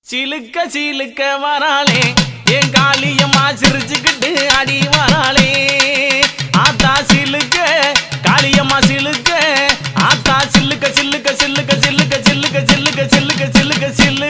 சிலுக்க சிலுக்க வராளே என் காளியம்மா சிரிச்சுக்கிட்டு அடி வராளே ஆத்தா சிலுக்க காளியம்மா சிலுக்க ஆத்தா சில்லுக்க சில்லுக்க சில்லுக்க சில்லுக்க சில்லுக்க சில்லுக்க சில்லுக்க சில்லுக்க சில்லு